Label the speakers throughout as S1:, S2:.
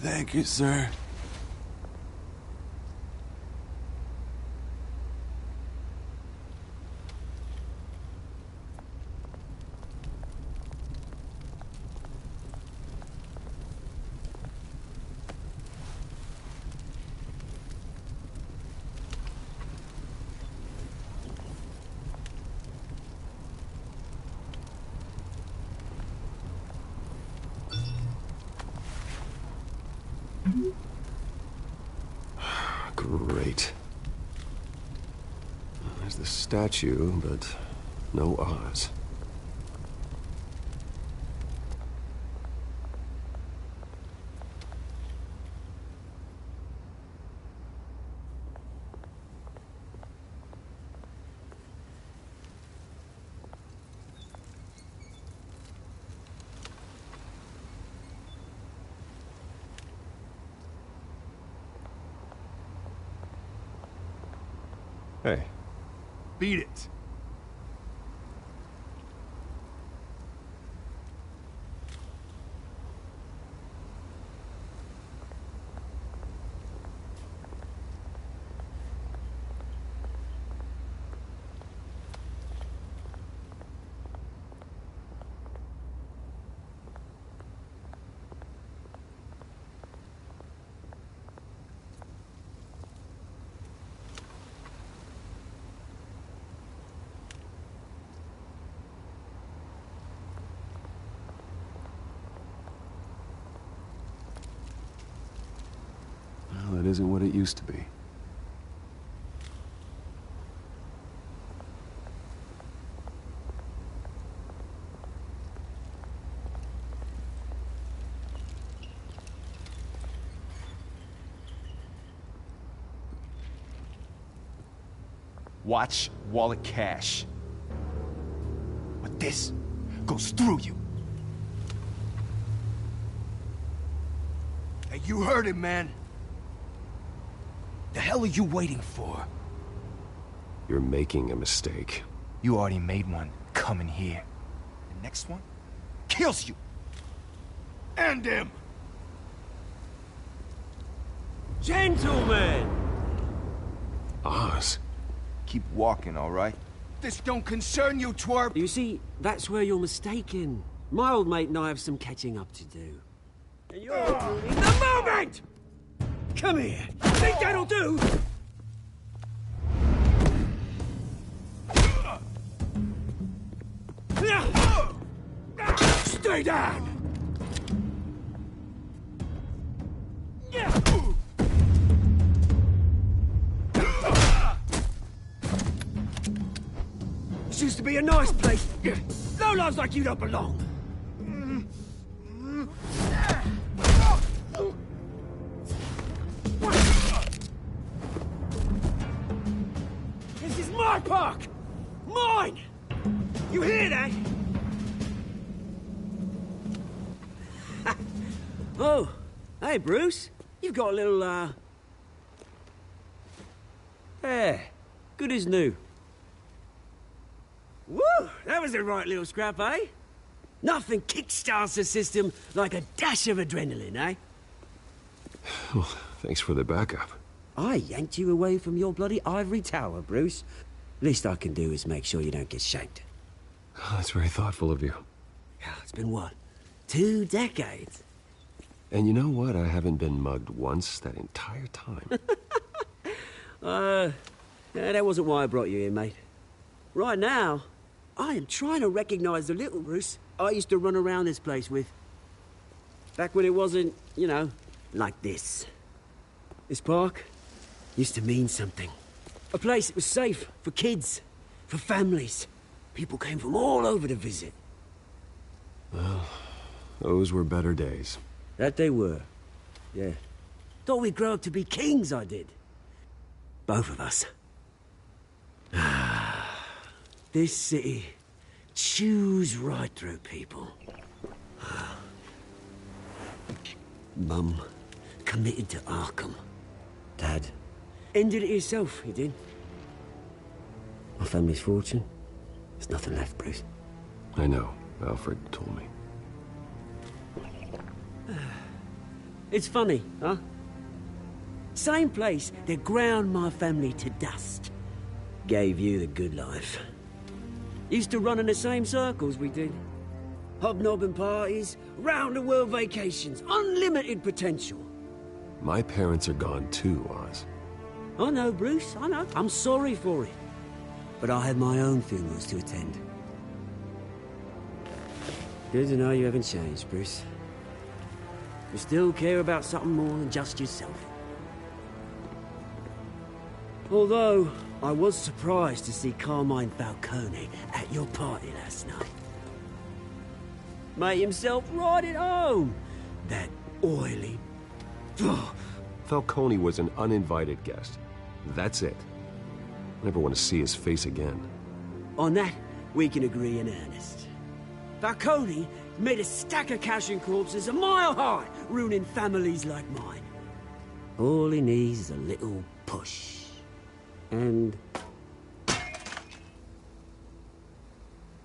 S1: Thank you, sir.
S2: Great. There's the statue, but no Oz. Hey.
S1: Beat it.
S2: Well, it isn't what it used to be.
S3: Watch wallet cash. But this goes through you.
S1: Hey, you heard him, man.
S3: The hell are you waiting for?
S2: You're making a mistake.
S3: You already made one coming here. The next one kills you.
S1: End him!
S4: Gentlemen!
S2: Oz?
S3: Keep walking, all right?
S1: This don't concern you, twerp!
S4: You see, that's where you're mistaken. My old mate and I have some catching up to do. And you're ruining the moment! Come here! Think that'll do? Stay down! This used to be a nice place. Lowlifes like you don't belong. This is my park! Mine! You hear that? Oh, hey, Bruce. You've got a little, Yeah, good as new. Woo! That was a right little scrap, eh? Nothing kickstarts the system like a dash of adrenaline, eh?
S2: Well, thanks for the backup.
S4: I yanked you away from your bloody ivory tower, Bruce. Least I can do is make sure you don't get shanked.
S2: Oh, that's very thoughtful of you.
S4: Yeah, it's been what? 2 decades?
S2: And you know what? I haven't been mugged once that entire time.
S4: Yeah, that wasn't why I brought you here, mate. Right now, I am trying to recognize the little Bruce I used to run around this place with. Back when it wasn't, you know, like this. This park used to mean something. A place that was safe for kids, for families. People came from all over to visit.
S2: Well, those were better days.
S4: That they were. Yeah. Thought we'd grow up to be kings, I did. Both of us. This city chews right through people. Mum committed to Arkham. Dad ended it himself, he did. My family's fortune. There's nothing left, Bruce.
S2: I know. Alfred told me.
S4: It's funny, huh? Same place that ground my family to dust. Gave you the good life. Used to run in the same circles we did. Hobnobbing parties, round-the-world vacations, unlimited potential.
S2: My parents are gone too, Oz.
S4: I know, Bruce, I know. I'm sorry for it. But I had my own funerals to attend. Good to know you haven't changed, Bruce. You still care about something more than just yourself. Although, I was surprised to see Carmine Falcone at your party last night. Made himself right at home. That oily...
S2: Falcone was an uninvited guest. That's it. Never want to see his face again.
S4: On that, we can agree in earnest. Falcone made a stack of cash and corpses a mile high, ruining families like mine. All he needs is a little push. And...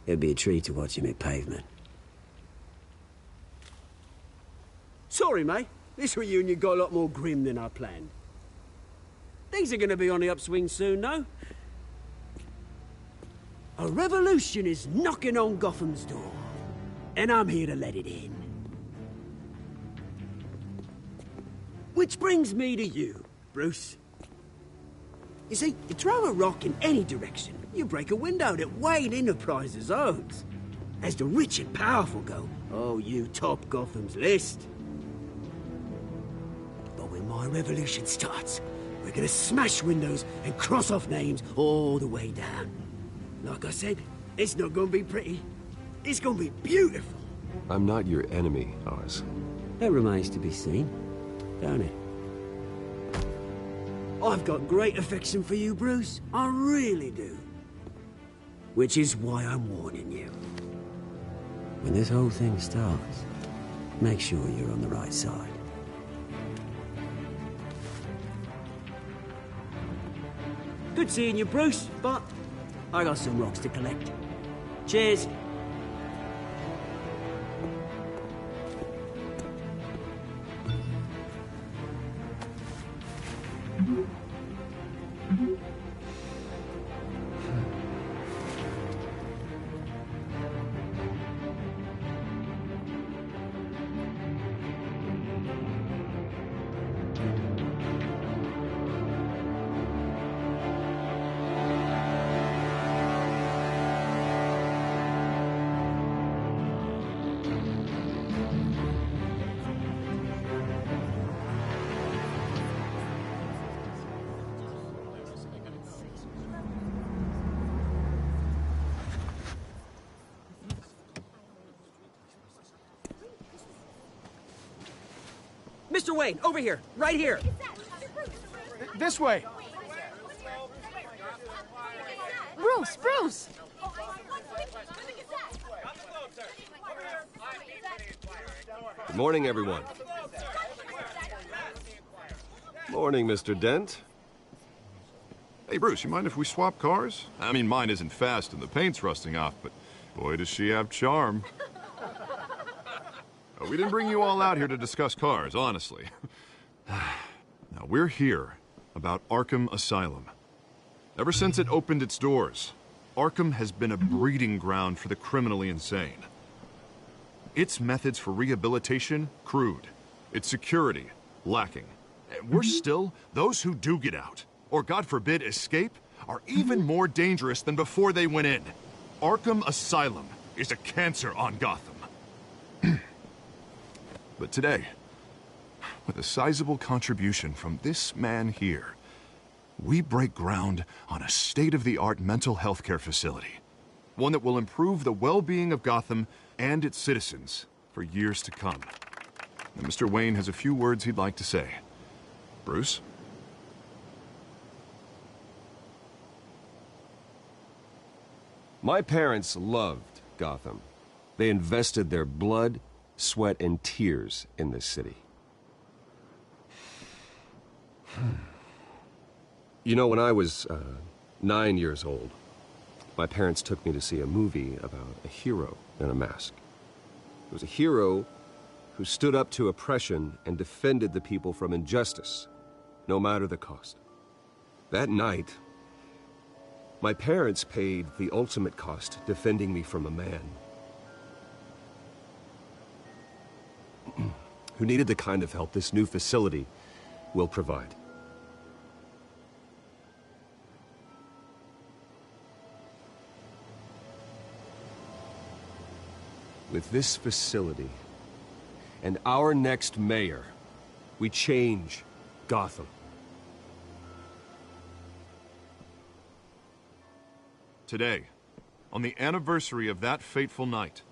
S4: it'd be a treat to watch him hit pavement. Sorry, mate. This reunion got a lot more grim than I planned. Things are gonna be on the upswing soon, no? A revolution is knocking on Gotham's door. And I'm here to let it in. Which brings me to you, Bruce. You see, you throw a rock in any direction, you break a window that Wayne Enterprises owns. As the rich and powerful go, oh, you top Gotham's list. But when my revolution starts, we're gonna smash windows and cross off names all the way down. Like I said, it's not gonna be pretty. It's gonna be beautiful.
S2: I'm not your enemy, Oz.
S4: That remains to be seen, don't it? I've got great affection for you, Bruce. I really do. Which is why I'm warning you. When this whole thing starts, make sure you're on the right side. Good seeing you, Bruce, but I got some rocks to collect. Cheers. Mr. Wayne, over here, right here.
S3: This way.
S5: Bruce, Bruce!
S2: Good morning, everyone. Morning, Mr. Dent.
S6: Hey, Bruce, you mind if we swap cars? I mean, mine isn't fast and the paint's rusting off, but boy, does she have charm. We didn't bring you all out here to discuss cars, honestly. Now, we're here about Arkham Asylum. Ever since it opened its doors, Arkham has been a breeding ground for the criminally insane. Its methods for rehabilitation, crude. Its security, lacking. And worse still, those who do get out, or God forbid, escape, are even more dangerous than before they went in. Arkham Asylum is a cancer on Gotham. But today, with a sizable contribution from this man here, we break ground on a state-of-the-art mental health care facility. One that will improve the well-being of Gotham and its citizens for years to come. And Mr. Wayne has a few words he'd like to say. Bruce?
S2: My parents loved Gotham. They invested their blood, sweat, and tears in this city. You know, when I was 9 years old, my parents took me to see a movie about a hero in a mask. It was a hero who stood up to oppression and defended the people from injustice, no matter the cost. That night, my parents paid the ultimate cost defending me from a man who needed the kind of help this new facility will provide. With this facility and our next mayor, we change Gotham.
S6: Today, on the anniversary of that fateful night,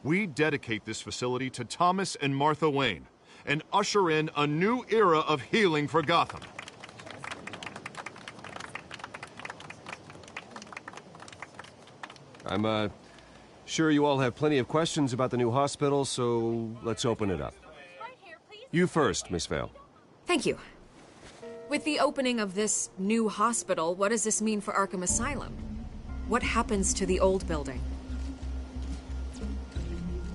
S6: we dedicate this facility to Thomas and Martha Wayne and usher in a new era of healing for Gotham.
S2: I'm, sure you all have plenty of questions about the new hospital, so let's open it up. You first, Miss Vale.
S7: Thank you. With the opening of this new hospital, what does this mean for Arkham Asylum? What happens to the old building?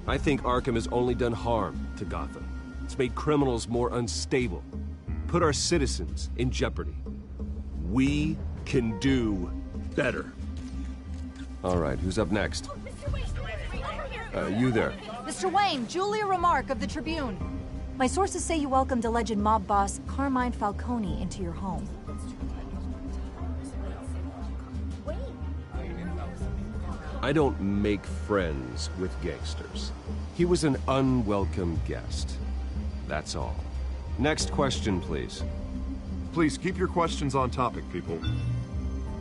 S2: I think Arkham has only done harm to Gotham. It's made criminals more unstable, put our citizens in jeopardy. We can do better. All right, who's up next? You there.
S5: Mr. Wayne, Julia Remark of the Tribune. My sources say you welcomed alleged mob boss Carmine Falcone into your home.
S2: I don't make friends with gangsters. He was an unwelcome guest. That's all. Next question, please.
S6: Please keep your questions on topic, people.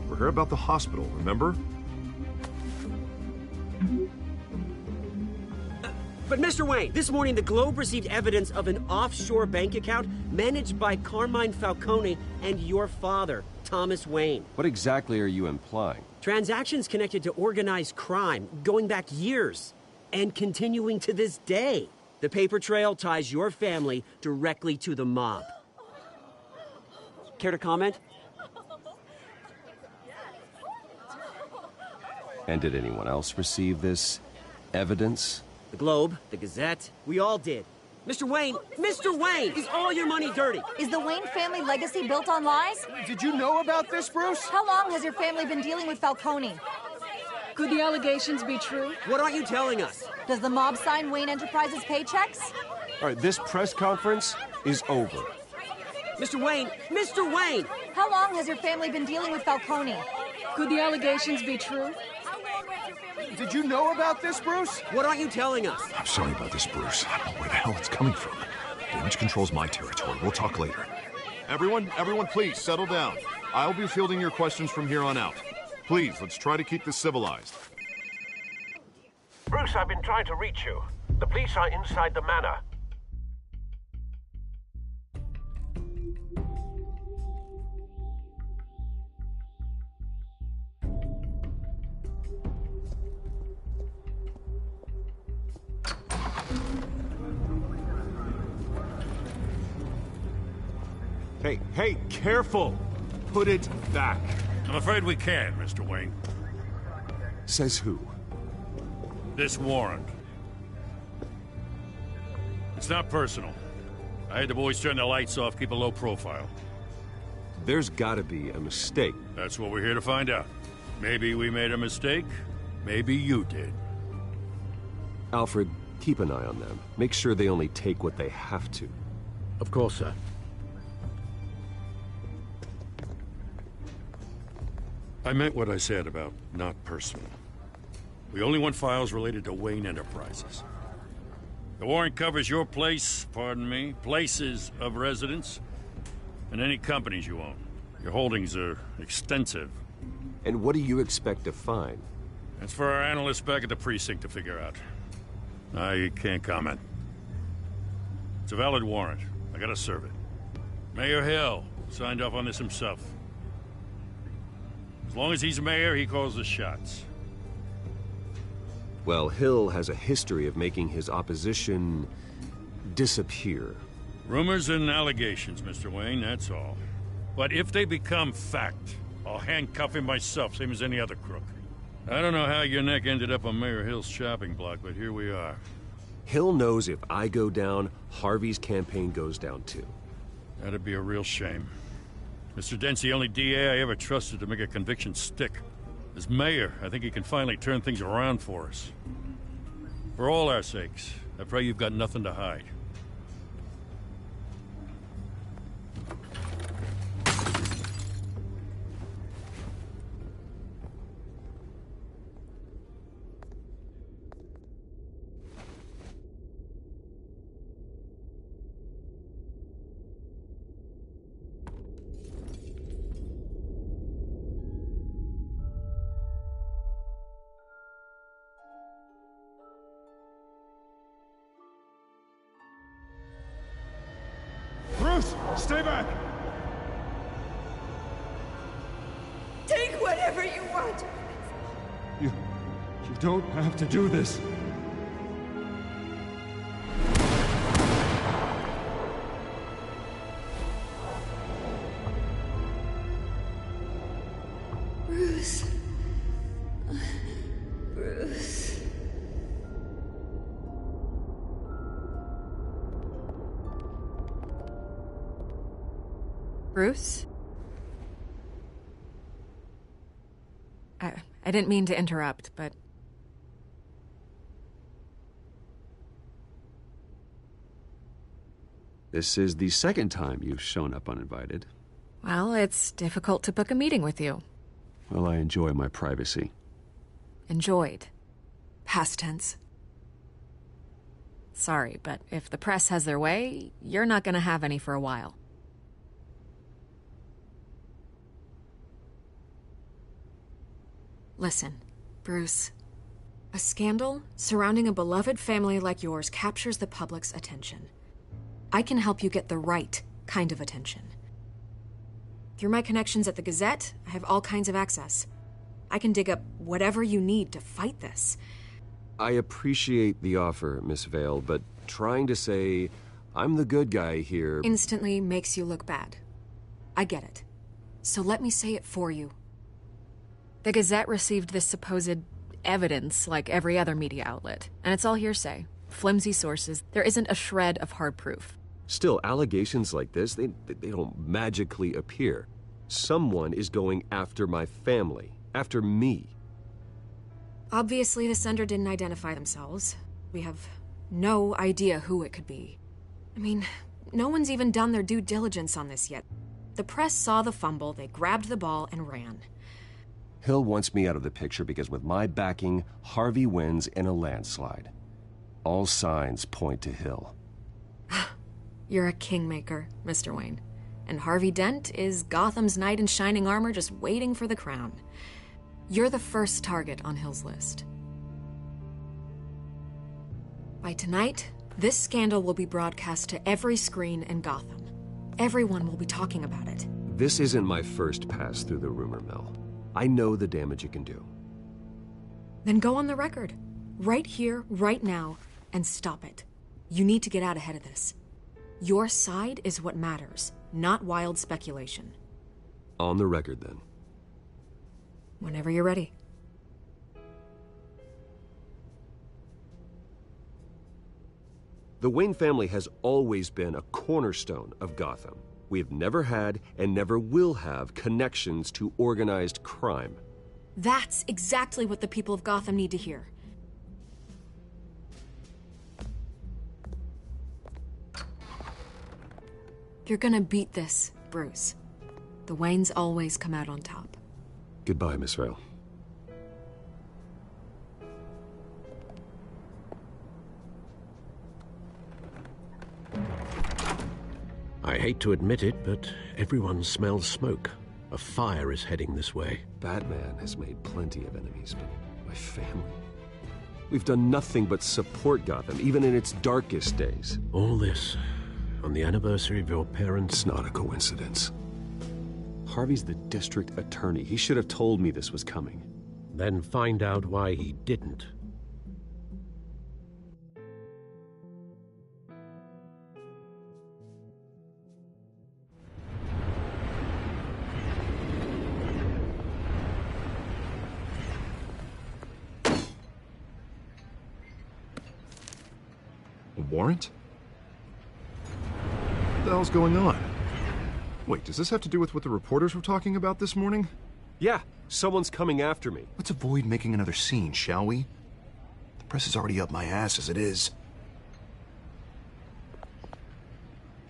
S6: We're here about the hospital, remember?
S4: But Mr. Wayne, this morning the Globe received evidence of an offshore bank account managed by Carmine Falcone and your father, Thomas Wayne.
S2: What exactly are you implying?
S4: Transactions connected to organized crime going back years and continuing to this day. The paper trail ties your family directly to the mob. Care to comment?
S2: And did anyone else receive this evidence?
S4: The Globe, the Gazette, we all did. Mr. Wayne, is all your money dirty?
S5: Is the Wayne family legacy built on lies?
S1: Did you know about this, Bruce?
S5: How long has your family been dealing with Falcone?
S8: Could the allegations be true?
S4: What aren't you telling us?
S5: Does the mob sign Wayne Enterprises paychecks?
S2: All right, this press conference is over.
S4: Mr. Wayne!
S5: How long has your family been dealing with Falcone?
S8: Could the allegations be true?
S1: Did you know about this, Bruce?
S4: What aren't you telling us?
S6: I'm sorry about this, Bruce. I don't know where the hell it's coming from. Damage control's my territory. We'll talk later. Everyone, please, settle down. I'll be fielding your questions from here on out. Please, let's try to keep this civilized.
S9: Bruce, I've been trying to reach you. The police are inside the manor.
S2: Hey, careful! Put it back.
S10: I'm afraid we can't, Mr. Wayne.
S2: Says who?
S10: This warrant. It's not personal. I had the boys turn the lights off, keep a low profile.
S2: There's gotta be a mistake.
S10: That's what we're here to find out. Maybe we made a mistake. Maybe you did.
S2: Alfred, keep an eye on them. Make sure they only take what they have to.
S3: Of course, sir.
S10: I meant what I said about not personal. We only want files related to Wayne Enterprises. The warrant covers your place, places of residence, and any companies you own. Your holdings are extensive.
S2: And what do you expect to find?
S10: That's for our analysts back at the precinct to figure out. I can't comment. It's a valid warrant. I gotta serve it. Mayor Hill signed off on this himself. As long as he's mayor, he calls the shots.
S2: Well, Hill has a history of making his opposition disappear.
S10: Rumors and allegations, Mr. Wayne, that's all. But if they become fact, I'll handcuff him myself, same as any other crook. I don't know how your neck ended up on Mayor Hill's shopping block, but here we are.
S2: Hill knows if I go down, Harvey's campaign goes down too.
S10: That'd be a real shame. Mr. Dent's the only DA I ever trusted to make a conviction stick. As mayor, I think he can finally turn things around for us. For all our sakes, I pray you've got nothing to hide.
S3: Bruce, stay back!
S11: Take whatever you want.
S3: You don't have to do this.
S11: Bruce. Bruce.
S7: Bruce? I didn't mean to interrupt, but...
S2: This is the second time you've shown up uninvited.
S7: Well, it's difficult to book a meeting with you.
S2: Well, I enjoy my privacy.
S7: Enjoyed. Past tense. Sorry, but if the press has their way, you're not gonna have any for a while. Listen, Bruce. A scandal surrounding a beloved family like yours captures the public's attention. I can help you get the right kind of attention. Through my connections at the Gazette, I have all kinds of access. I can dig up whatever you need to fight this.
S2: I appreciate the offer, Miss Vale, but trying to say I'm the good guy here
S7: instantly makes you look bad. I get it. So let me say it for you. The Gazette received this supposed evidence like every other media outlet, and it's all hearsay. Flimsy sources. There isn't a shred of hard proof.
S2: Still, allegations like this, they don't magically appear. Someone is going after my family, after me.
S7: Obviously, the sender didn't identify themselves. We have no idea who it could be. I mean, no one's even done their due diligence on this yet. The press saw the fumble, they grabbed the ball and ran.
S2: Hill wants me out of the picture because with my backing, Harvey wins in a landslide. All signs point to Hill.
S7: You're a kingmaker, Mr. Wayne. And Harvey Dent is Gotham's knight in shining armor just waiting for the crown. You're the first target on Hill's list. By tonight, this scandal will be broadcast to every screen in Gotham. Everyone will be talking about it.
S2: This isn't my first pass through the rumor mill. I know the damage it can do.
S7: Then go on the record. Right here, right now, and stop it. You need to get out ahead of this. Your side is what matters, not wild speculation.
S2: On the record, then.
S7: Whenever you're ready.
S2: The Wayne family has always been a cornerstone of Gotham. We have never had and never will have connections to organized crime.
S7: That's exactly what the people of Gotham need to hear. You're gonna beat this, Bruce. The Waynes always come out on top.
S2: Goodbye, Miss Vale.
S9: I hate to admit it, but everyone smells smoke. A fire is heading this way.
S2: Batman has made plenty of enemies, but my family... We've done nothing but support Gotham, even in its darkest days.
S9: All this on the anniversary of your parents'...
S2: It's not a coincidence. Harvey's the district attorney. He should have told me this was coming.
S9: Then find out why he didn't.
S6: warrant? What the hell's going on? Wait, does this have to do with what the reporters were talking about this morning?
S2: Yeah, someone's coming after me.
S3: Let's avoid making another scene, shall we? The press is already up my ass as it is.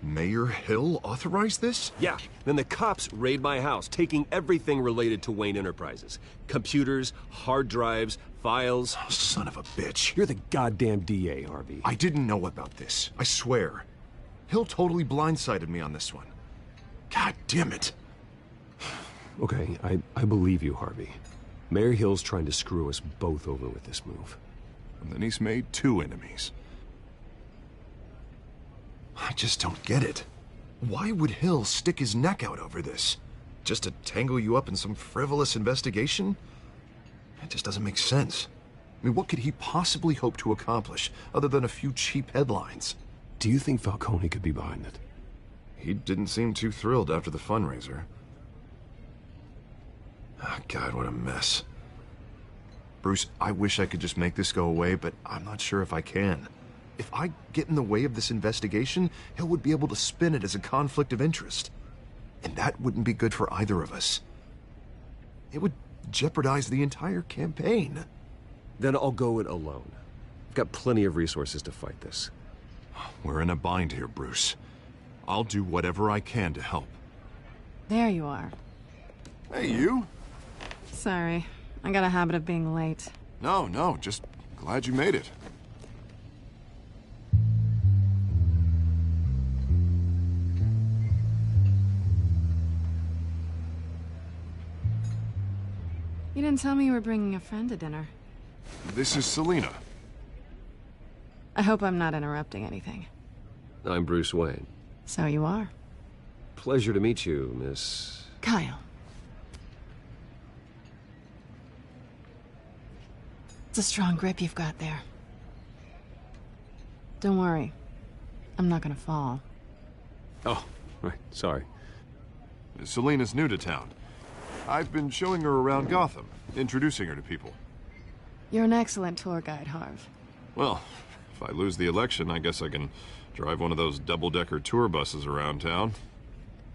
S6: Mayor Hill authorized this?
S2: Yeah, then the cops raid my house, taking everything related to Wayne Enterprises. Computers, hard drives, files.
S3: Oh, son of a bitch.
S2: You're the goddamn DA, Harvey.
S3: I didn't know about this. I swear.
S6: Hill totally blindsided me on this one.
S3: God damn it.
S2: Okay, I believe you, Harvey. Mayor Hill's trying to screw us both over with this move.
S6: And then he's made 2 enemies.
S3: I just don't get it. Why would Hill stick his neck out over this? Just to tangle you up in some frivolous investigation? It just doesn't make sense. I mean, what could he possibly hope to accomplish other than a few cheap headlines?
S2: Do you think Falcone could be behind it?
S6: He didn't seem too thrilled after the fundraiser.
S3: Oh, God, what a mess. Bruce, I wish I could just make this go away, but I'm not sure if I can. If I get in the way of this investigation, Hill would be able to spin it as a conflict of interest. And that wouldn't be good for either of us. It would jeopardize the entire campaign.
S2: Then I'll go it alone. I've got plenty of resources to fight this.
S6: We're in a bind here, Bruce. I'll do whatever I can to help.
S12: There you are.
S6: Hey, you.
S12: Sorry. I got a habit of being late.
S6: No, just glad you made it.
S12: You didn't tell me you were bringing a friend to dinner.
S6: This is Selina.
S12: I hope I'm not interrupting anything.
S2: I'm Bruce Wayne.
S12: So you are.
S2: Pleasure to meet you, Miss...
S12: Kyle. It's a strong grip you've got there. Don't worry. I'm not gonna fall.
S2: Oh, right, sorry.
S6: Selina's new to town. I've been showing her around Gotham, introducing her to people.
S12: You're an excellent tour guide, Harv.
S6: Well, if I lose the election, I guess I can drive one of those double-decker tour buses around town.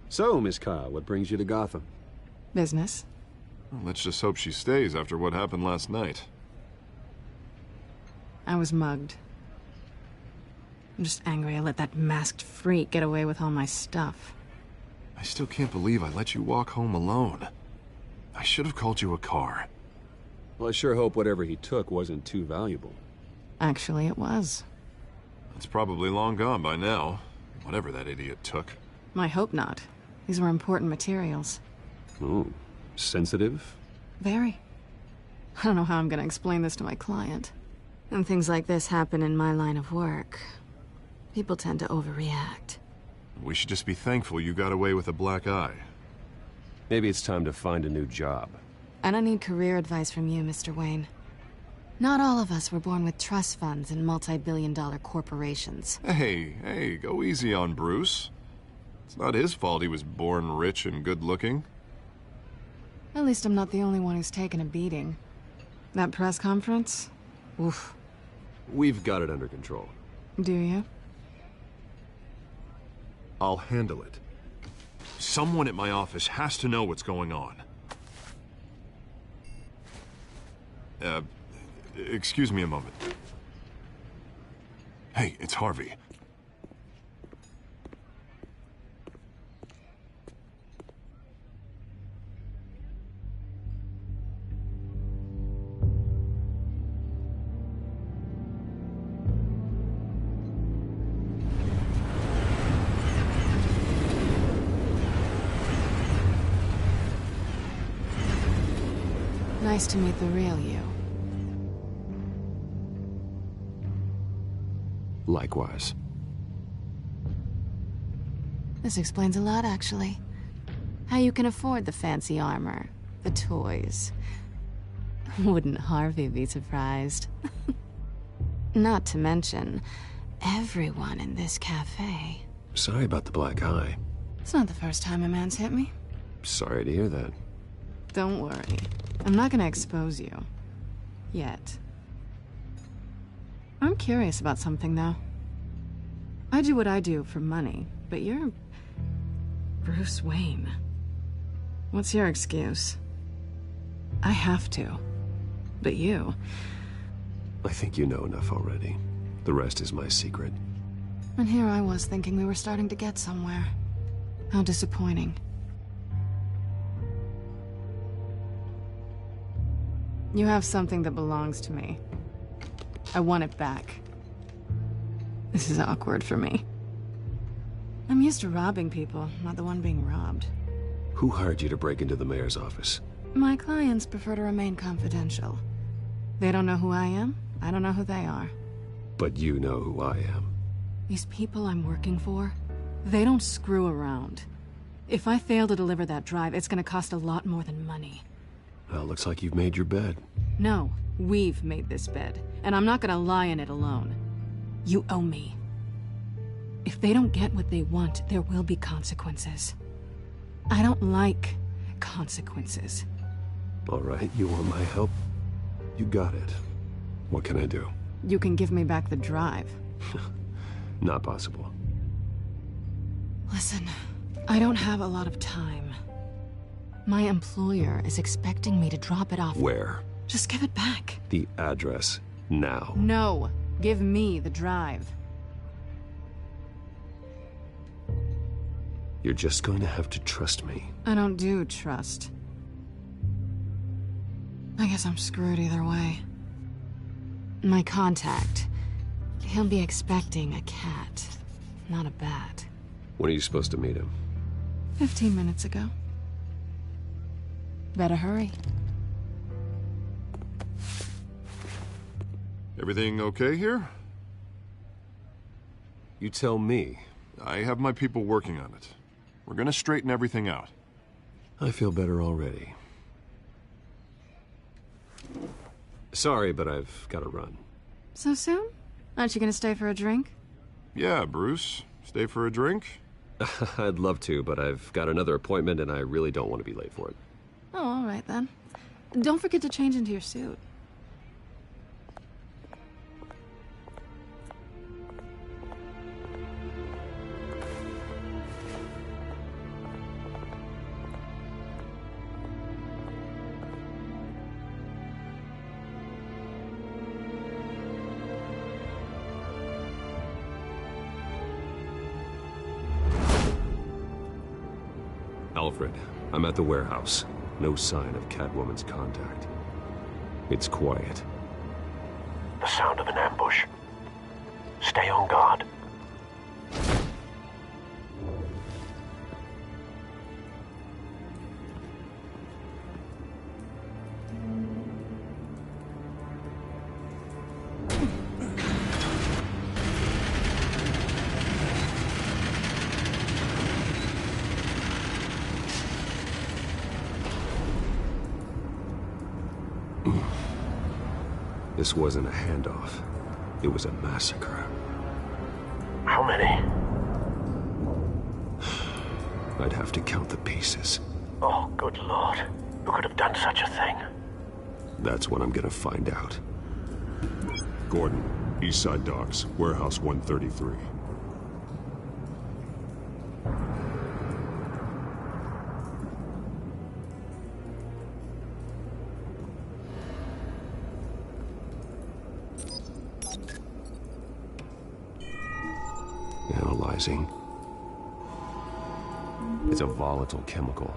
S2: So, Miss Kyle, what brings you to Gotham?
S12: Business.
S6: Well, let's just hope she stays after what happened last night.
S12: I was mugged. I'm just angry I let that masked freak get away with all my stuff.
S6: I still can't believe I let you walk home alone. I should have called you a car.
S2: Well, I sure hope whatever he took wasn't too valuable.
S12: Actually, it was.
S6: It's probably long gone by now, whatever that idiot took.
S12: I hope not. These were important materials.
S2: Ooh, sensitive?
S12: Very. I don't know how I'm gonna explain this to my client. And things like this happen in my line of work. People tend to overreact.
S6: We should just be thankful you got away with a black eye.
S2: Maybe it's time to find a new job.
S12: I don't need career advice from you, Mr. Wayne. Not all of us were born with trust funds and multi-billion-dollar corporations.
S6: Hey, go easy on Bruce. It's not his fault he was born rich and good-looking.
S12: At least I'm not the only one who's taken a beating. That press conference? Oof.
S2: We've got it under control.
S12: Do you?
S6: I'll handle it. Someone at my office has to know what's going on. Excuse me a moment. Hey, it's Harvey.
S12: Nice to meet the real you.
S2: Likewise.
S12: This explains a lot, actually. How you can afford the fancy armor, the toys. Wouldn't Harvey be surprised? Not to mention, everyone in this cafe.
S2: Sorry about the black eye.
S12: It's not the first time a man's hit me.
S2: Sorry to hear that.
S12: Don't worry. I'm not gonna expose you. Yet. I'm curious about something, though. I do what I do for money, but you're... Bruce Wayne. What's your excuse? I have to. But you...
S2: I think you know enough already. The rest is my secret.
S12: And here I was thinking we were starting to get somewhere. How disappointing. You have something that belongs to me. I want it back. This is awkward for me. I'm used to robbing people, not the one being robbed.
S2: Who hired you to break into the mayor's office?
S12: My clients prefer to remain confidential. They don't know who I am, I don't know who they are.
S2: But you know who I am.
S12: These people I'm working for, they don't screw around. If I fail to deliver that drive, it's gonna cost a lot more than money.
S2: Well, looks like you've made your bed.
S12: No, we've made this bed, and I'm not gonna lie in it alone. You owe me. If they don't get what they want, there will be consequences. I don't like consequences.
S2: All right, you want my help? You got it. What can I do?
S12: You can give me back the drive.
S2: Not possible.
S12: Listen, I don't have a lot of time. My employer is expecting me to drop it off.
S2: Where?
S12: Just give it back.
S2: The address, now.
S12: No, give me the drive.
S2: You're just going to have to trust me.
S12: I don't do trust. I guess I'm screwed either way. My contact, he'll be expecting a cat, not a bat.
S2: When are you supposed to meet him?
S12: 15 minutes ago. Better hurry.
S6: Everything okay here?
S2: You tell me.
S6: I have my people working on it. We're gonna straighten everything out.
S2: I feel better already. Sorry, but I've got to run.
S12: So soon? Aren't you gonna stay for a drink?
S6: Yeah, Bruce. Stay for a drink?
S2: I'd love to, but I've got another appointment and I really don't want to be late for it.
S12: Oh, all right then. Don't forget to change into your suit.
S2: Alfred, I'm at the warehouse. No sign of Catwoman's contact. It's quiet.
S9: The sound of an ambush. Stay on guard.
S2: This wasn't a handoff. It was a massacre.
S9: How many?
S2: I'd have to count the pieces.
S9: Oh, good Lord. Who could have done such a thing?
S2: That's what I'm gonna find out.
S6: Gordon, Eastside Docks, Warehouse 133.
S2: Analyzing. It's a volatile chemical.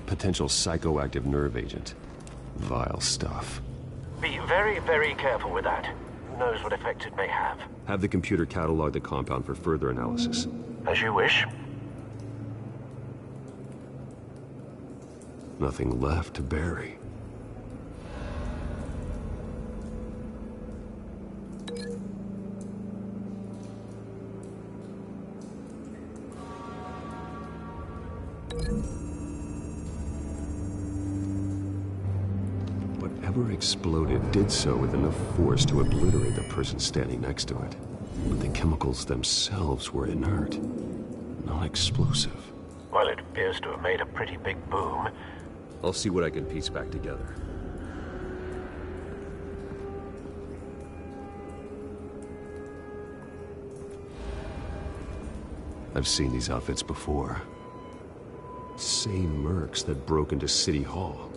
S2: Potential psychoactive nerve agent. Vile stuff.
S9: Be very, very careful with that. Who knows what effect it may have.
S2: Have the computer catalog the compound for further analysis.
S9: As you wish.
S2: Nothing left to bury. Whatever exploded did so with enough force to obliterate the person standing next to it. But the chemicals themselves were inert, not explosive.
S9: Well, it appears to have made a pretty big boom.
S2: I'll see what I can piece back together. I've seen these outfits before. Same mercs that broke into City Hall.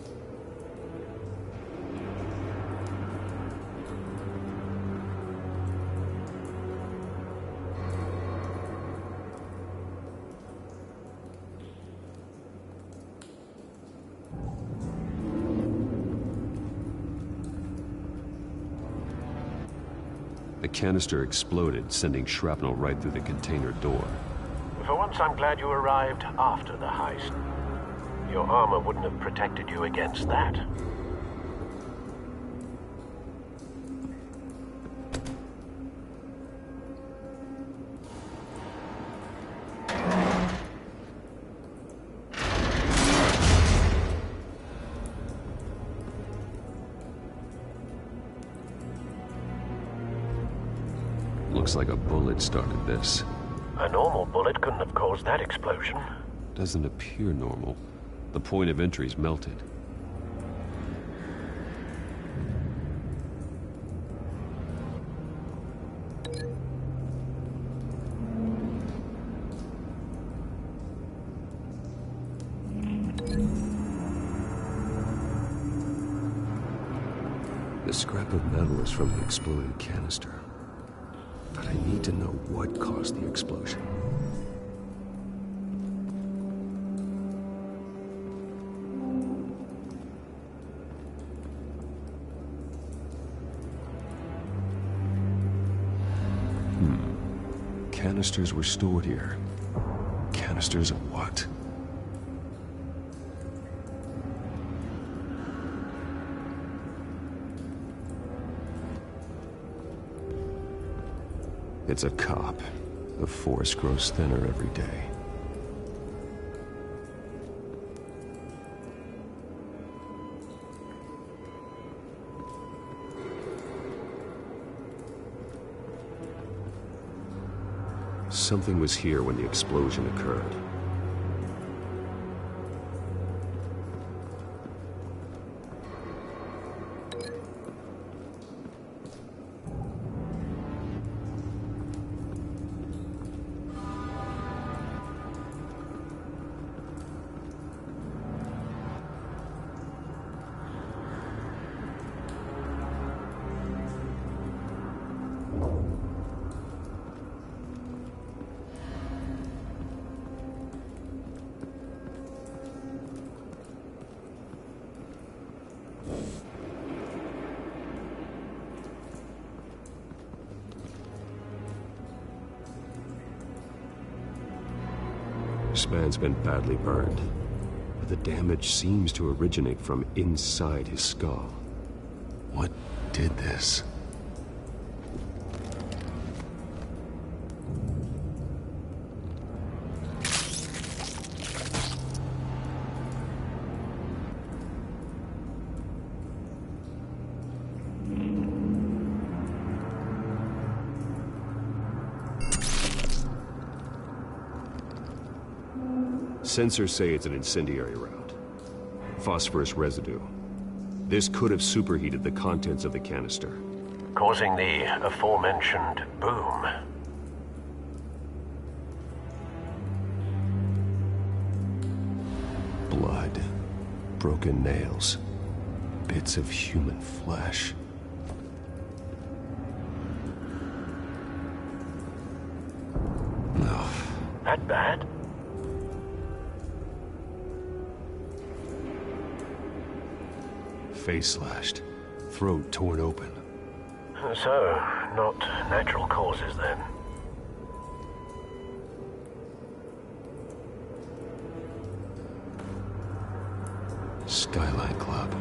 S2: The canister exploded, sending shrapnel right through the container door.
S9: For once, I'm glad you arrived after the heist. Your armor wouldn't have protected you against that.
S2: Looks like a bullet started this.
S9: A normal bullet couldn't have caused that explosion.
S2: Doesn't appear normal. The point of entry's melted. The scrap of metal is from the exploded canister. But I need to know what caused the explosion. Canisters were stored here. Canisters of what? It's a cop. The force grows thinner every day. Something was here when the explosion occurred. This man's been badly burned, but the damage seems to originate from inside his skull. What did this? Sensors say it's an incendiary round. Phosphorus residue. This could have superheated the contents of the canister,
S9: causing the aforementioned boom.
S2: Blood, broken nails, bits of human flesh. No.
S9: That bad?
S2: Face slashed, throat torn open.
S9: So, not natural causes then.
S2: Skyline Club.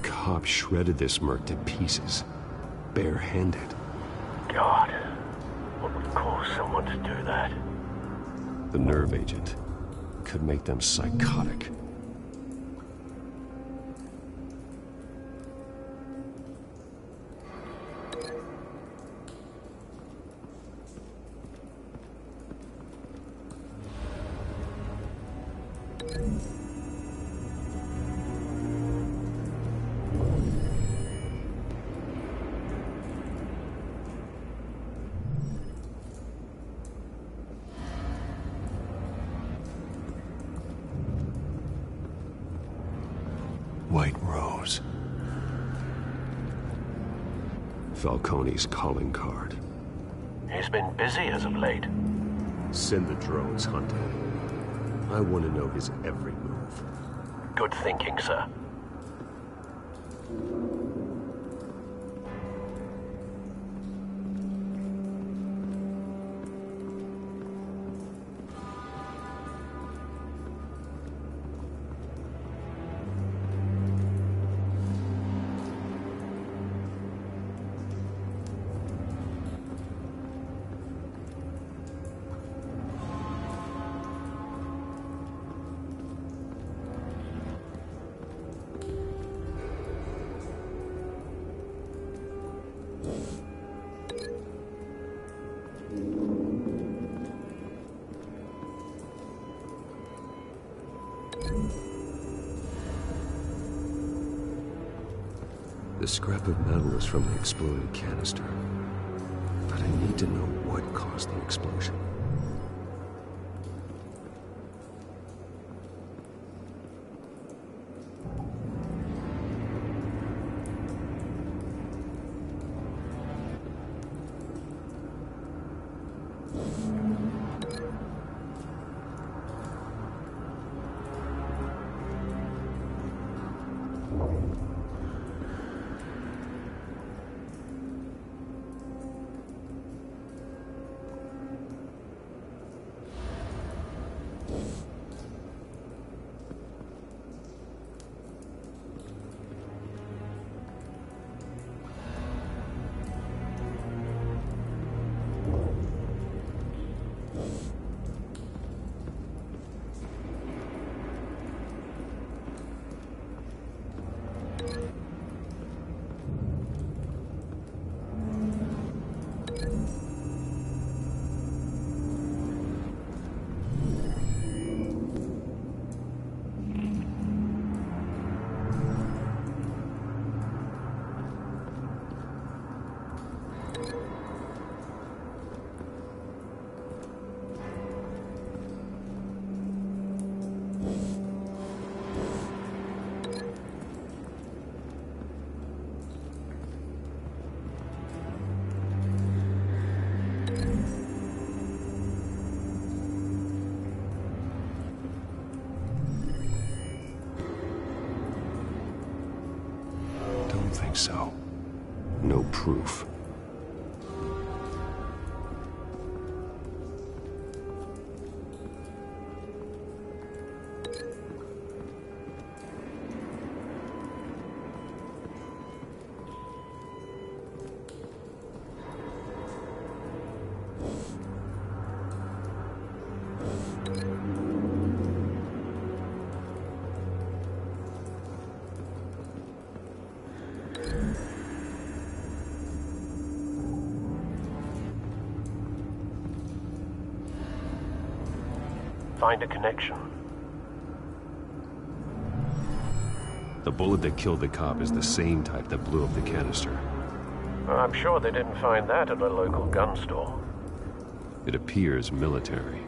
S2: Cop shredded this merc to pieces, barehanded.
S9: God, what would cause someone to do that?
S2: The nerve agent could make them psychotic. White Rose. Falcone's calling card.
S9: He's been busy as of late.
S2: Send the drones hunting. I want to know his every move.
S9: Good thinking, sir.
S2: The scrap of metal is from the exploded canister. But I need to know what caused the explosion. Think so. No proof.
S9: Find a connection.
S2: The bullet that killed the cop is the same type that blew up the canister.
S9: I'm sure they didn't find that at a local gun store.
S2: It appears military.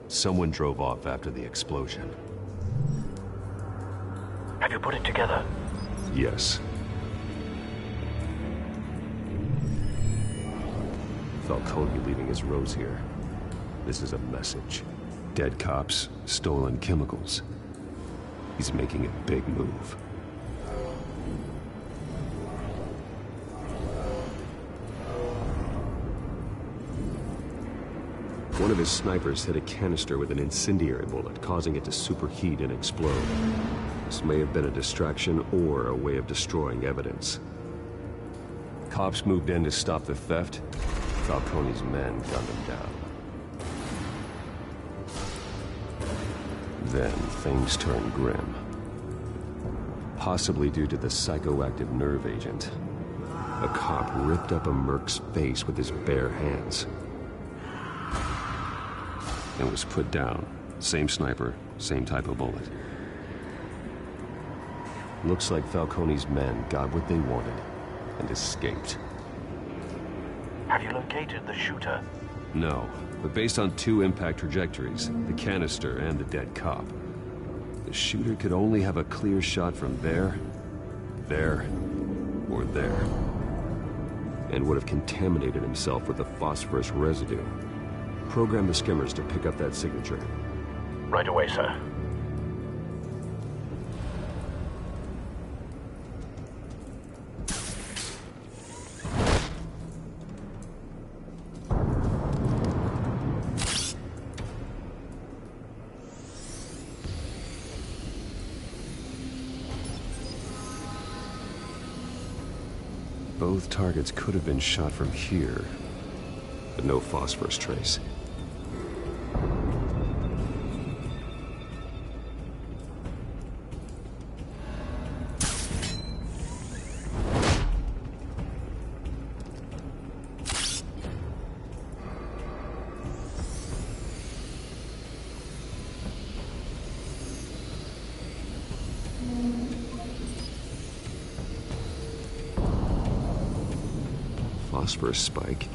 S2: Someone drove off after the explosion.
S13: Have you put it together?
S2: Yes. Falcone leaving his rose here. This is a message. Dead cops, stolen chemicals. He's making a big move. One of his snipers hit a canister with an incendiary bullet, causing it to superheat and explode. This may have been a distraction or a way of destroying evidence. Cops moved in to stop the theft. Falcone's men gunned him down. Then things turned grim. Possibly due to the psychoactive nerve agent. A cop ripped up a merc's face with his bare hands. And was put down. Same sniper, same type of bullet. Looks like Falcone's men got what they wanted and escaped.
S13: Have you located the shooter?
S2: No, but based on 2 impact trajectories, the canister and the dead cop, the shooter could only have a clear shot from there, or there, and would have contaminated himself with the phosphorus residue. Program the skimmers to pick up that signature.
S13: Right away, sir.
S2: Both targets could have been shot from here, but no phosphorus trace. Phosphorus spike.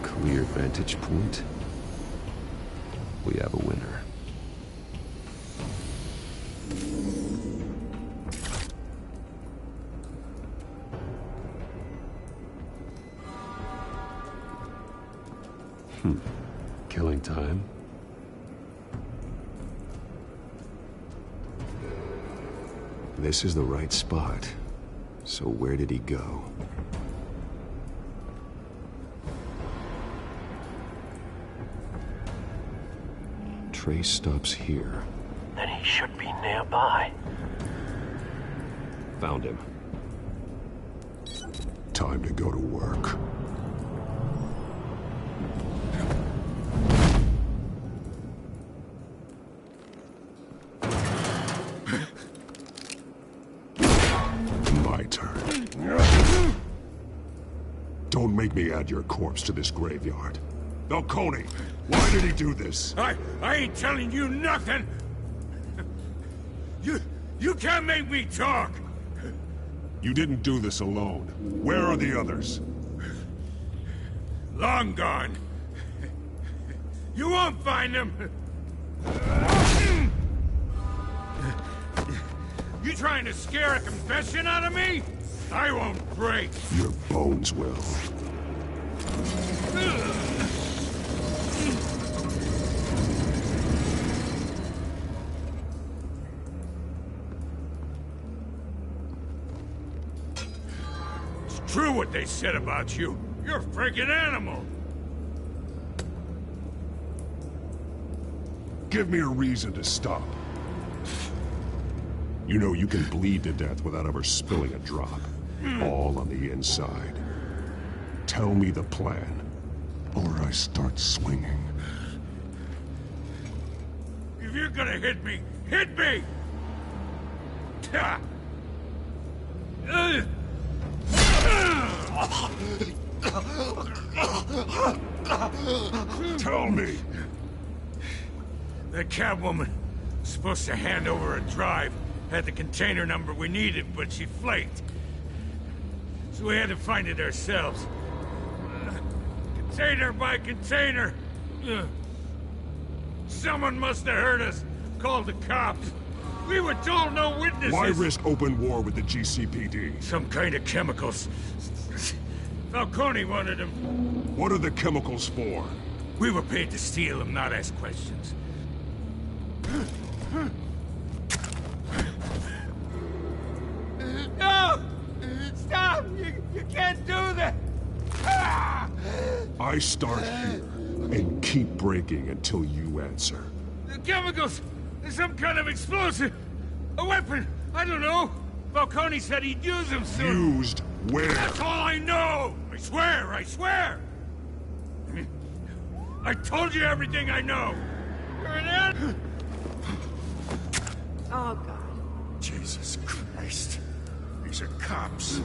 S2: Clear vantage point. We have a winner. Killing time. This is the right spot. So where did he go? Trace stops here.
S13: Then he should be nearby.
S2: Found him.
S14: Time to go to work. My turn. Don't make me add your corpse to this graveyard. Falcone, why did he do this?
S15: I ain't telling you nothing! You can't make me talk!
S14: You didn't do this alone. Where are the others?
S15: Long gone. You won't find them! You trying to scare a confession out of me? I won't break!
S14: Your bones will.
S15: True what they said about you. You're a freaking animal.
S14: Give me a reason to stop. You know you can bleed to death without ever spilling a drop. All on the inside. Tell me the plan, or I start swinging.
S15: If you're gonna hit me, hit me!
S14: Tell me!
S15: The Catwoman was supposed to hand over a drive had the container number we needed, but she flaked. So we had to find it ourselves. Container by container. Someone must have heard us. Called the cops. We were told no witnesses.
S14: Why risk open war with the GCPD?
S15: Some kind of chemicals. Falcone wanted them.
S14: What are the chemicals for?
S15: We were paid to steal them, not ask questions.
S1: No! Stop! You can't do that! Ah!
S14: I start here and keep breaking until you answer.
S15: The chemicals! Some kind of explosive! A weapon! I don't know! Falcone said he'd use them soon!
S14: Used where?
S15: That's all I know! I swear! I swear! I told you everything I know! You're an ad...
S11: Oh, God.
S15: Jesus Christ. These are cops.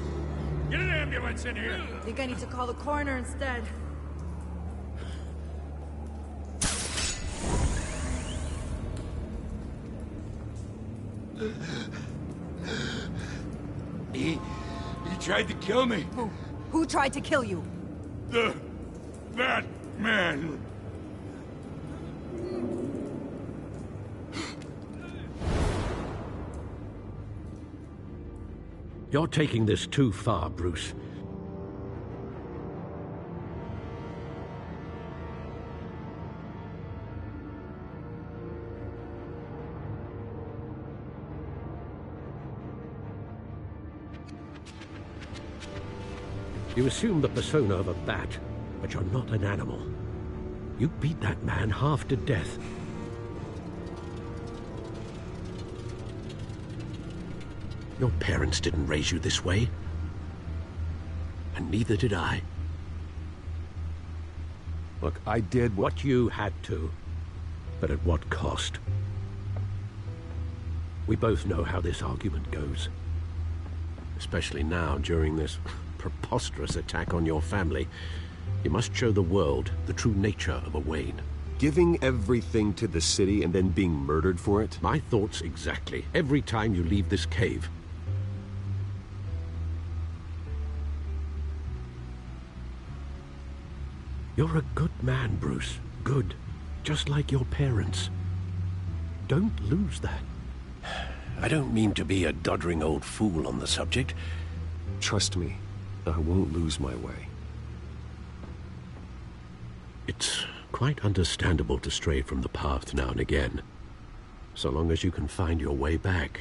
S15: Get an ambulance in here!
S11: I think I need to call the coroner instead.
S15: He tried to kill me.
S5: Who tried to kill you?
S15: That man.
S9: You're taking this too far, Bruce. You assume the persona of a bat, but you're not an animal. You beat that man half to death. Your parents didn't raise you this way. And neither did I.
S2: Look, I did
S9: what you had to, but at what cost? We both know how this argument goes. Especially now, during this preposterous attack on your family. You must show the world the true nature of a Wayne.
S2: Giving everything to the city and then being murdered for it?
S9: My thoughts exactly. Every time you leave this cave. You're a good man, Bruce. Good. Just like your parents. Don't lose that.
S2: I don't mean to be a doddering old fool on the subject. Trust me, I won't lose my way.
S9: It's quite understandable to stray from the path now and again, so long as you can find your way back.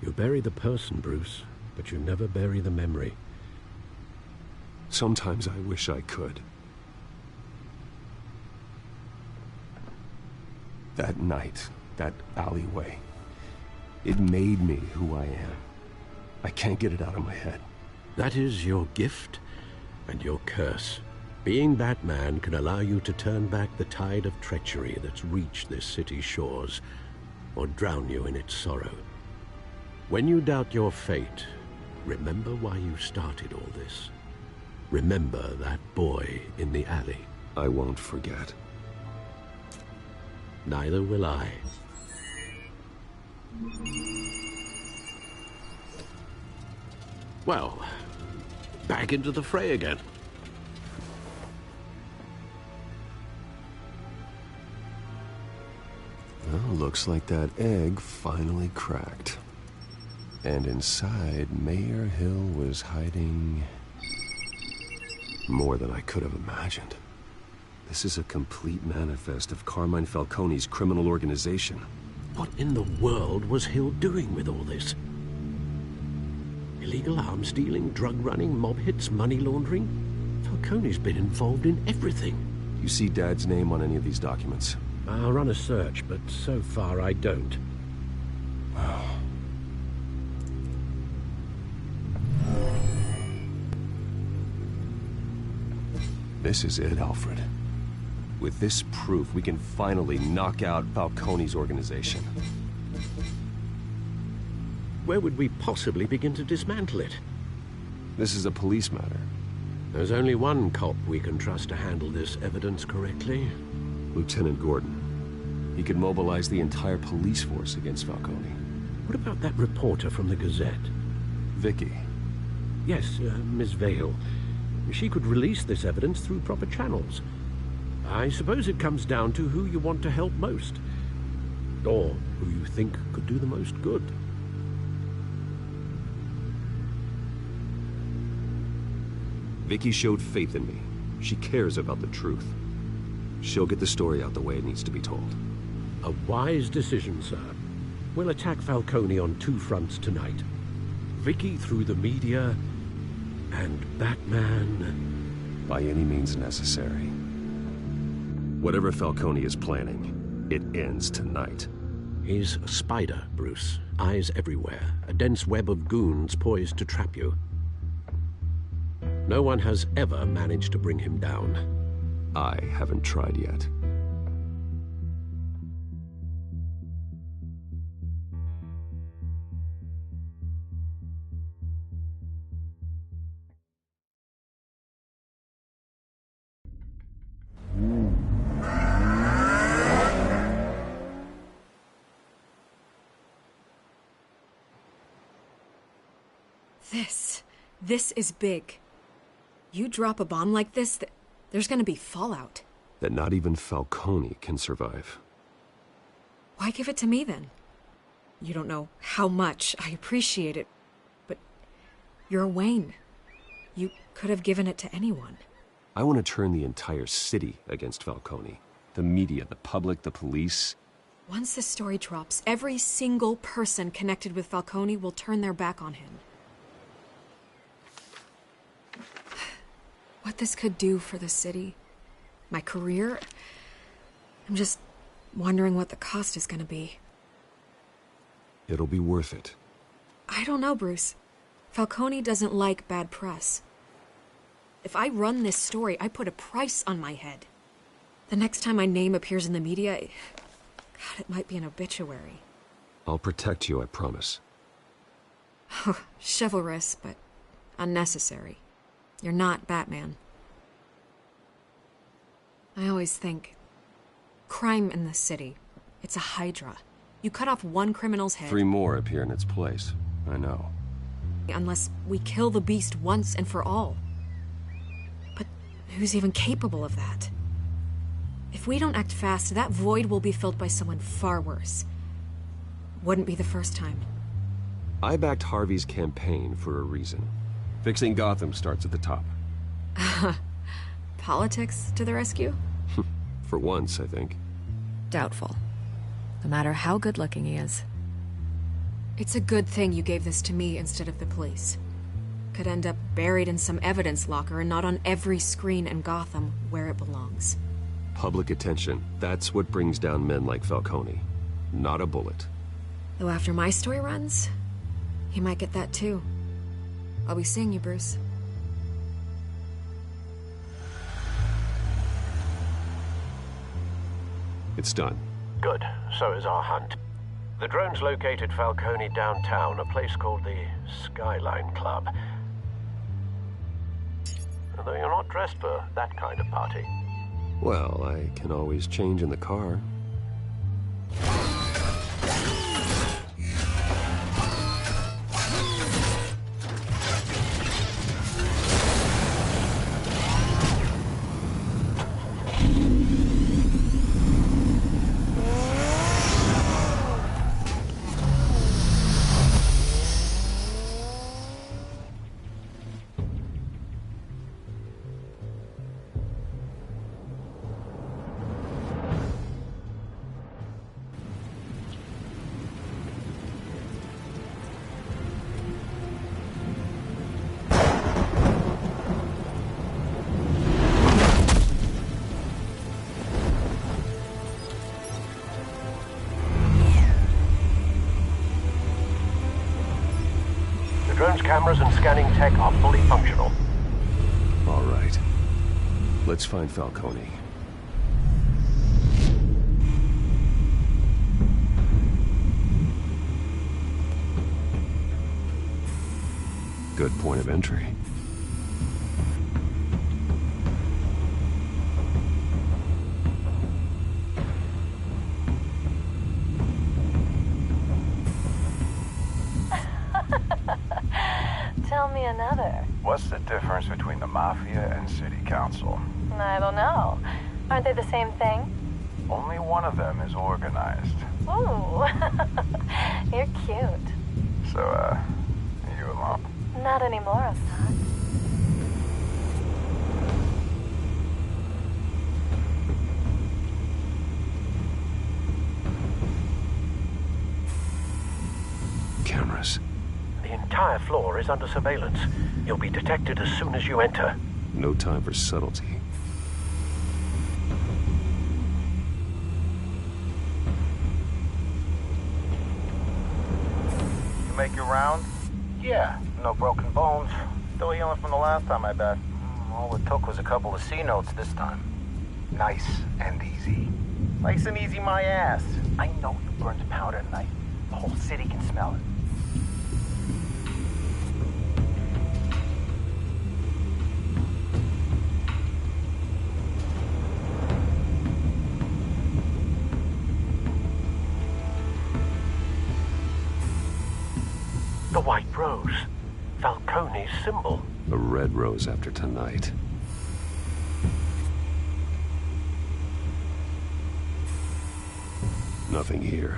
S9: You bury the person, Bruce, but you never bury the memory.
S2: Sometimes I wish I could. That night, that alleyway, it made me who I am. I can't get it out of my head.
S9: That is your gift and your curse. Being Batman can allow you to turn back the tide of treachery that's reached this city's shores, or drown you in its sorrow. When you doubt your fate, remember why you started all this. Remember that boy in the alley.
S2: I won't forget.
S9: Neither will I. Well, back into the fray again.
S2: Well, looks like that egg finally cracked. And inside, Mayor Hill was hiding more than I could have imagined. This is a complete manifest of Carmine Falcone's criminal organization.
S9: What in the world was Hill doing with all this? Illegal arms dealing, drug running, mob hits, money laundering? Falcone's been involved in everything.
S2: You see Dad's name on any of these documents?
S9: I'll run a search, but so far I don't.
S2: Wow. This is it, Alfred. With this proof, we can finally knock out Falcone's organization.
S9: Where would we possibly begin to dismantle it?
S2: This is a police matter.
S9: There's only one cop we can trust to handle this evidence correctly.
S2: Lieutenant Gordon. He could mobilize the entire police force against Falcone.
S9: What about that reporter from the Gazette?
S2: Vicky.
S9: Yes, Miss Vale. She could release this evidence through proper channels. I suppose it comes down to who you want to help most. Or who you think could do the most good.
S2: Vicky showed faith in me. She cares about the truth. She'll get the story out the way it needs to be told.
S9: A wise decision, sir. We'll attack Falcone on 2 fronts tonight. Vicky through the media, and Batman...
S2: by any means necessary. Whatever Falcone is planning, it ends tonight.
S9: He's a spider, Bruce. Eyes everywhere. A dense web of goons poised to trap you. No one has ever managed to bring him down.
S2: I haven't tried yet.
S7: This is big. You drop a bomb like this, there's gonna be fallout.
S2: That not even Falcone can survive.
S7: Why give it to me, then? You don't know how much I appreciate it, but you're Wayne. You could have given it to anyone.
S2: I want to turn the entire city against Falcone. The media, the public, the police.
S7: Once this story drops, every single person connected with Falcone will turn their back on him. What this could do for the city, my career, I'm just wondering what the cost is gonna be.
S2: It'll be worth it.
S7: I don't know, Bruce. Falcone doesn't like bad press. If I run this story, I put a price on my head. The next time my name appears in the media, God, it might be an obituary.
S2: I'll protect you, I promise.
S7: Chivalrous, but unnecessary. You're not Batman. I always think, crime in the city, it's a hydra. You cut off one criminal's head...
S2: 3 more appear in its place. I know.
S7: Unless we kill the beast once and for all. But who's even capable of that? If we don't act fast, that void will be filled by someone far worse. Wouldn't be the first time.
S2: I backed Harvey's campaign for a reason. Fixing Gotham starts at the top.
S7: Politics to the rescue?
S2: For once, I think.
S7: Doubtful. No matter how good-looking he is. It's a good thing you gave this to me instead of the police. Could end up buried in some evidence locker and not on every screen in Gotham where it belongs.
S2: Public attention. That's what brings down men like Falcone. Not a bullet.
S7: Though after my story runs, he might get that too. I'll be seeing you, Bruce.
S2: It's done.
S9: Good. So is our hunt. The drones located Falcone downtown, a place called the Skyline Club. Although you're not dressed for that kind of party.
S2: Well, I can always change in the car.
S9: Drone's cameras and scanning tech are fully functional.
S2: All right. Let's find Falcone. Good point of entry.
S16: me another.
S13: What's the difference between the Mafia and City Council?
S16: I don't know. Aren't they the same thing?
S13: Only one of them is organized.
S16: Ooh, you're cute.
S13: So, are you alone?
S16: Not anymore, Assad.
S3: Cameras.
S9: The entire floor is under surveillance. You'll be detected as soon as you enter.
S2: No time for subtlety.
S13: You make your round? Yeah, no broken bones. Still healing from the last time, I bet. All it took was a couple of C notes this time. Nice and easy. Nice and easy, my ass. I know you burned powder tonight. The whole city can smell it.
S9: The White Rose. Falcone's symbol.
S2: A red rose after tonight. Nothing here.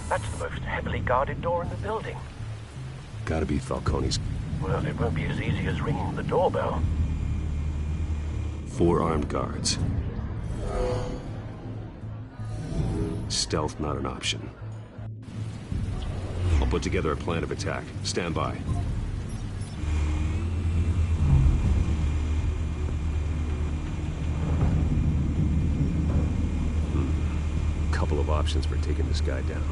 S9: That's the most heavily guarded door in the building.
S2: Gotta be Falcone's.
S9: Well, it won't be as easy as ringing the doorbell.
S2: 4 armed guards. Stealth not an option. I'll put together a plan of attack. Stand by. Couple of options for taking this guy down.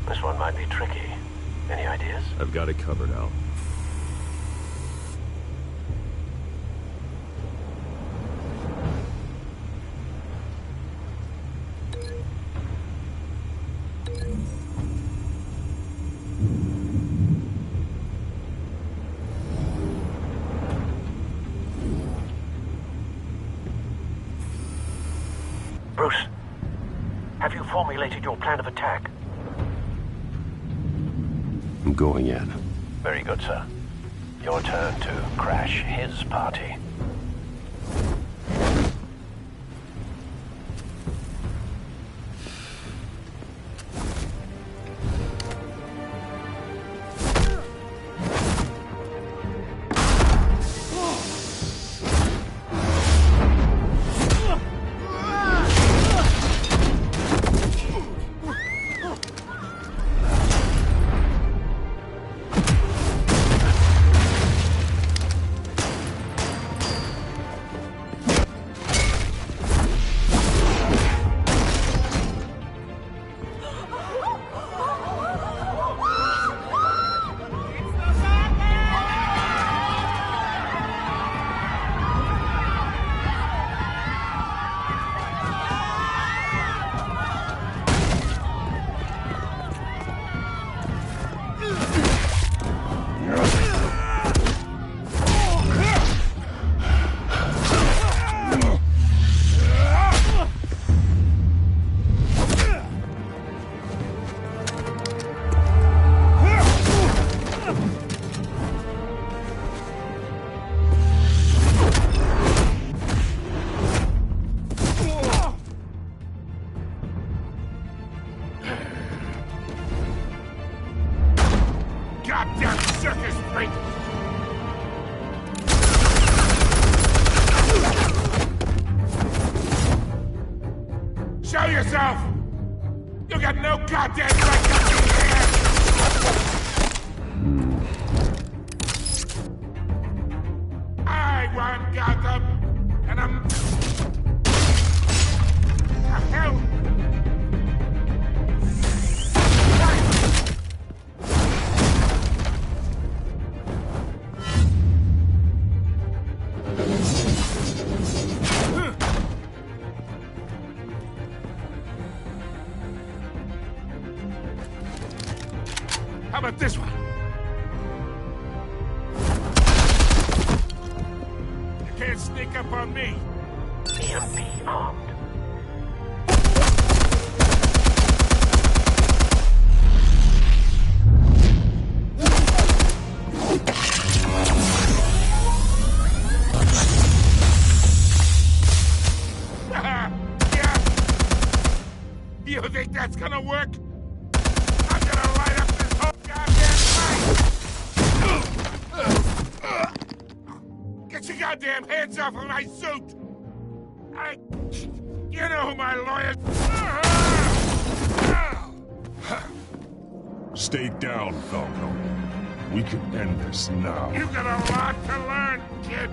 S9: This one might be tricky. Any ideas?
S2: I've got it covered, Al.
S9: Bruce, have you formulated your plan of attack?
S2: I'm going in.
S9: Very good, sir. Your turn to crash his party.
S15: circus freak! Show yourself! You got no goddamn right to be here! I want Gotham, and I'm... The hell? How about this one? You can't sneak up on me. EMP armed. Yeah. You think that's gonna work? I'm gonna light up this whole goddamn place! Get your goddamn hands off of my suit! You know who my lawyers...
S14: Stay down, Falcone. We can end this now.
S15: You got a lot to learn, kid.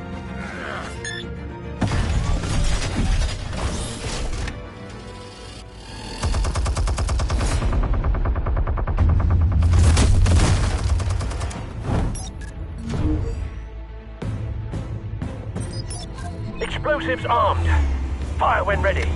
S17: Explosives armed. Fire when ready.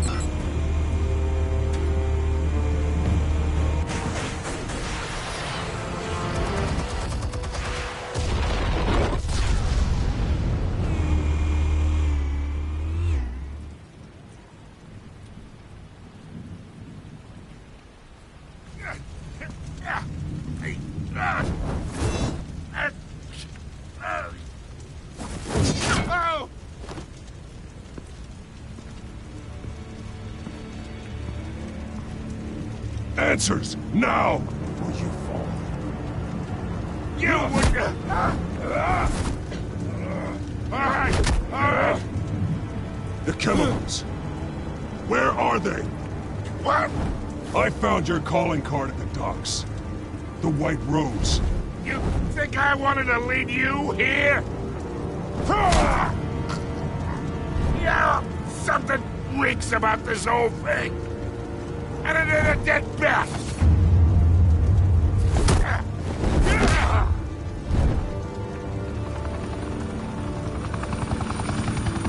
S15: Oh!
S14: Answers, now! Or you fall.
S15: You would... All right.
S14: The chemicals. Where are they?
S15: What?
S14: I found your calling card at the docks. The White Rose.
S15: You think I wanted to lead you here? Yeah, something reeks about this whole thing. And it is a dead bat.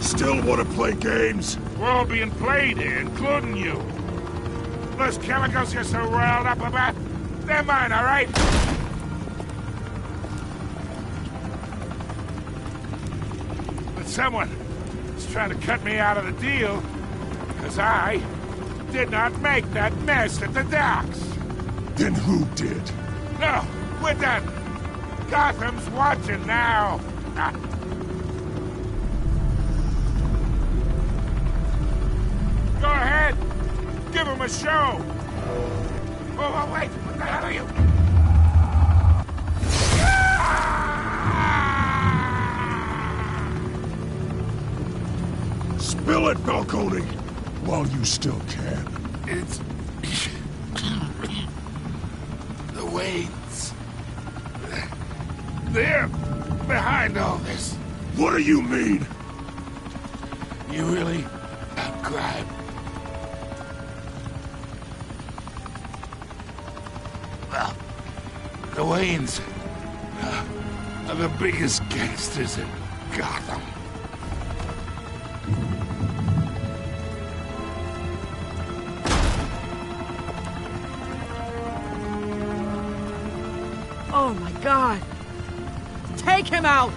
S14: Still want to play games?
S15: We're all being played here, including you. Those chemicals you're so riled up about, they're mine, all right? But someone is trying to cut me out of the deal, because I did not make that mess at the docks.
S14: Then who did?
S15: No, we're done. Gotham's watching now. Go ahead. Give him a show. Oh, wait. What the hell are you?
S14: Spill it, Falcone, while you still can.
S15: It's... the Waynes. They're behind all this.
S14: What do you mean?
S15: You really have crime. Well, the Waynes are the biggest gangsters in Gotham.
S8: Oh my God! Take him out!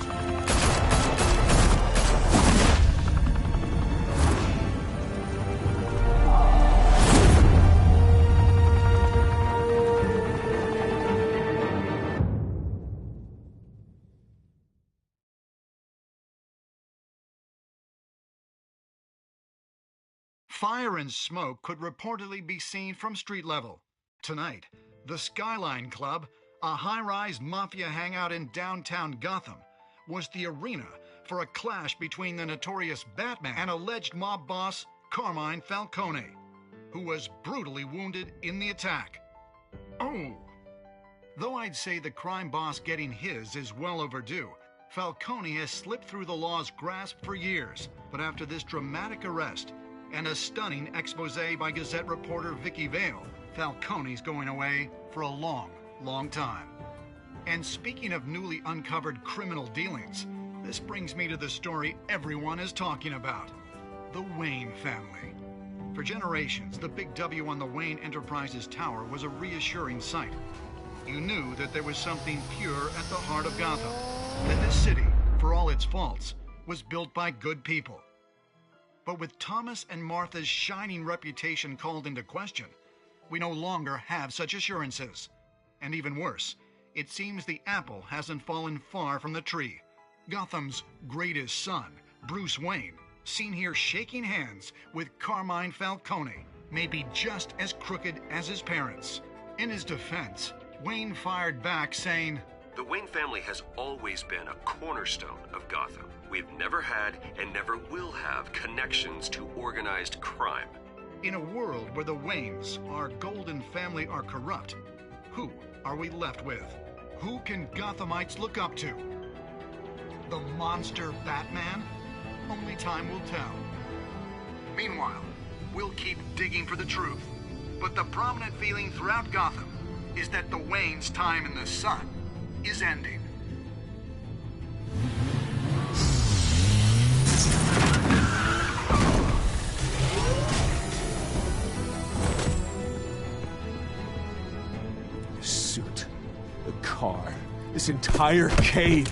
S18: Fire and smoke could reportedly be seen from street level. Tonight, the Skyline Club a high-rise mafia hangout in downtown Gotham, was the arena for a clash between the notorious Batman and alleged mob boss Carmine Falcone, who was brutally wounded in the attack. Oh! Though I'd say the crime boss getting his is well overdue, Falcone has slipped through the law's grasp for years. But after this dramatic arrest and a stunning expose by Gazette reporter Vicky Vale, Falcone's going away for a long, long time. And speaking of newly uncovered criminal dealings, this brings me to the story everyone is talking about: the Wayne family. For generations, the big W on the Wayne Enterprises Tower was a reassuring sight. You knew that there was something pure at the heart of Gotham, that this city, for all its faults, was built by good people. But with Thomas and Martha's shining reputation called into question, we no longer have such assurances. And even worse, it seems the apple hasn't fallen far from the tree. Gotham's greatest son, Bruce Wayne, seen here shaking hands with Carmine Falcone, may be just as crooked as his parents. In his defense, Wayne fired back saying,
S2: "The Wayne family has always been a cornerstone of Gotham. We've never had and never will have connections to organized crime."
S18: In a world where the Waynes, our golden family, are corrupt, who are we left with? Who can Gothamites look up to? The monster Batman? Only time will tell. Meanwhile, we'll keep digging for the truth. But the prominent feeling throughout Gotham is that the Waynes' time in the sun is ending.
S2: The suit, the car, this entire cave.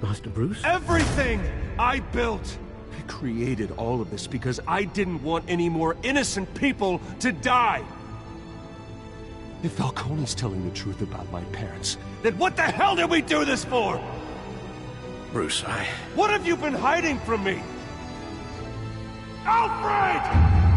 S9: Master Bruce?
S2: Everything I built! I created all of this because I didn't want any more innocent people to die! If Falcone's telling the truth about my parents, then what the hell did we do this for?
S9: Bruce,
S2: What have you been hiding from me? Alfred!